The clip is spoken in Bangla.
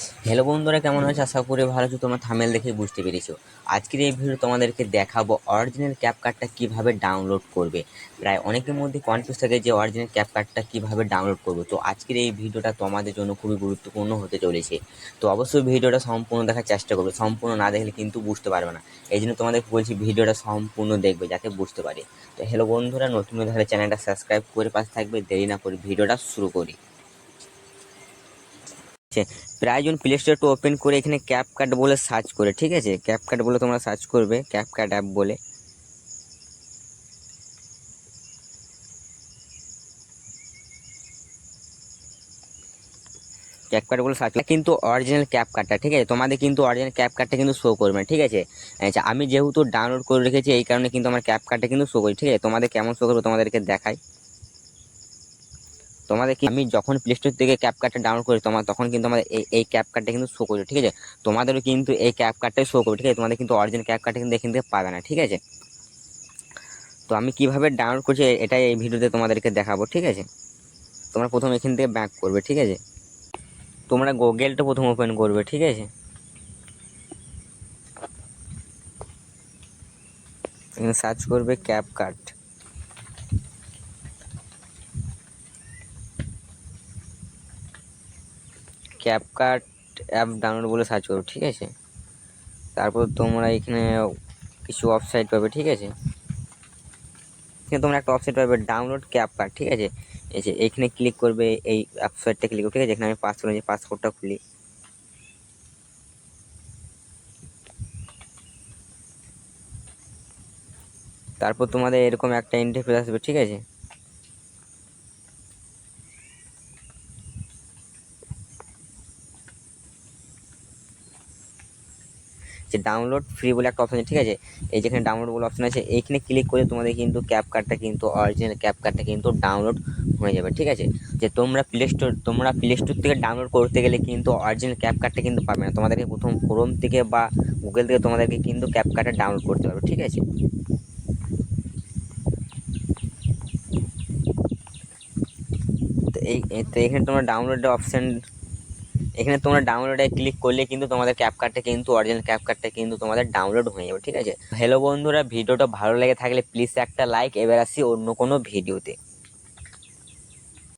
হ্যালো বন্ধুরা, কেমন আছো? আশা করি ভালো আছো। তোমরা থাম্বনেল দেখে বুঝতে পেরেছো। আজকের এই ভিডিও তোমাদেরকে দেখাবো অরিজিনাল ক্যাপকাটটা কিভাবে ডাউনলোড করবে। প্রায় অনেকের মধ্যে কনফিউজ থাকে যে অরিজিনাল ক্যাপকাটটা কিভাবে ডাউনলোড করবো। তো আজকের এই ভিডিওটা তোমাদের জন্য খুবই গুরুত্বপূর্ণ হতে চলেছে। তো অবশ্যই ভিডিওটা সম্পূর্ণ দেখার চেষ্টা করবে। সম্পূর্ণ না দেখলে কিন্তু বুঝতে পারবে না। এই জন্য তোমাদের বলছি ভিডিওটা সম্পূর্ণ দেখবে যাতে বুঝতে পারে। তো হ্যালো বন্ধুরা, নতুন হলে চ্যানেলটা সাবস্ক্রাইব করে পাশে থাকবে। দেরি না করে ভিডিওটা শুরু করি। প্রায় জন প্লে স্টোরটা ওপেন করে এখানে ক্যাপকাট বলে সার্চ করে, ঠিক আছে, ক্যাপকাট বলে তোমরা সার্চ করবে, ক্যাপকাট অ্যাপ বলে। ক্যাপকাট বলে সার্চ কিন্তু অরিজিনাল ক্যাপকাটটা, ঠিক আছে, তোমাদের কিন্তু অরিজিনাল ক্যাপকাটটা কিন্তু শো করবে, ঠিক আছে। আচ্ছা, আমি যেহেতু ডাউনলোড করে রেখেছি এই কারণে কিন্তু আমার ক্যাপকাটটা কিন্তু শো করি, ঠিক আছে। তোমাদের কেমন শো করবে তোমাদেরকে দেখাই। তোমাদের কি আমি যখন প্লে স্টোর থেকে ক্যাপকাটটা ডাউনলোড করি তখন কিন্তু আমাদের এই ক্যাপকাটটা কিন্তু শো করবে, ঠিক আছে। তোমাদেরও কিন্তু এই ক্যাপকাটটাই শো করবে, ঠিক আছে। তোমাদের কিন্তু অরিজিনাল ক্যাপকাটটা কিন্তু এখান থেকে পাবে না, ঠিক আছে। তো আমি কিভাবে ডাউনলোড করছি এটাই এই ভিডিওতে তোমাদেরকে দেখাবো, ঠিক আছে। তোমরা প্রথম এখান থেকে ব্যাক করবে, ঠিক আছে। তোমরা গুগলটা প্রথম ওপেন করবে, ঠিক আছে। এখানে সার্চ করবে ক্যাপকাট। ক্যাপকাট অ্যাপ ডাউনলোড বলে সার্চ করবে, ঠিক আছে। তারপর তোমরা এখানে কিছু ওয়েবসাইট পাবে, ঠিক আছে। এখানে তোমরা একটা ওয়েবসাইট পাবে ডাউনলোড ক্যাপকাট, ঠিক আছে। এই যে এখানে ক্লিক করবে, এই ওয়েবসাইটটা ক্লিক করবে, ঠিক আছে। এখানে আমি পাসপোর্টটা খুলি। তারপর তোমাদের এরকম একটা ইন্টারফেস আসবে, ঠিক আছে। যে ডাউনলোড ফ্রি বলে একটা অপশন আছে, ঠিক আছে। এই যেখানে ডাউনলোড বলে অপশন আছে এইখানে ক্লিক করে তোমাদের কিন্তু ক্যাপকাটটা কিন্তু অরিজিনাল ক্যাপকাটটা কিন্তু ডাউনলোড হয়ে যাবে, ঠিক আছে। যে তোমরা প্লে স্টোর থেকে ডাউনলোড করতে গেলে কিন্তু অরিজিনাল ক্যাপকাটটা কিন্তু পাবে না। তোমাদেরকে প্রথম ক্রোম থেকে বা গুগল থেকে তোমাদেরকে কিন্তু ক্যাপকাটটা ডাউনলোড করতে হবে, ঠিক আছে। তো এখানে তোমরা ডাউনলোডে ক্লিক করলে কিন্তু তোমাদের ক্যাপকাটটা কিন্তু অরিজিনাল ক্যাপকাটটা কিন্তু তোমাদের ডাউনলোড হয়ে যাবে, ঠিক আছে। হ্যালো বন্ধুরা, ভিডিওটা ভালো লেগে থাকলে প্লিজ একটা লাইক। এবার আসি অন্য কোনো ভিডিওতে।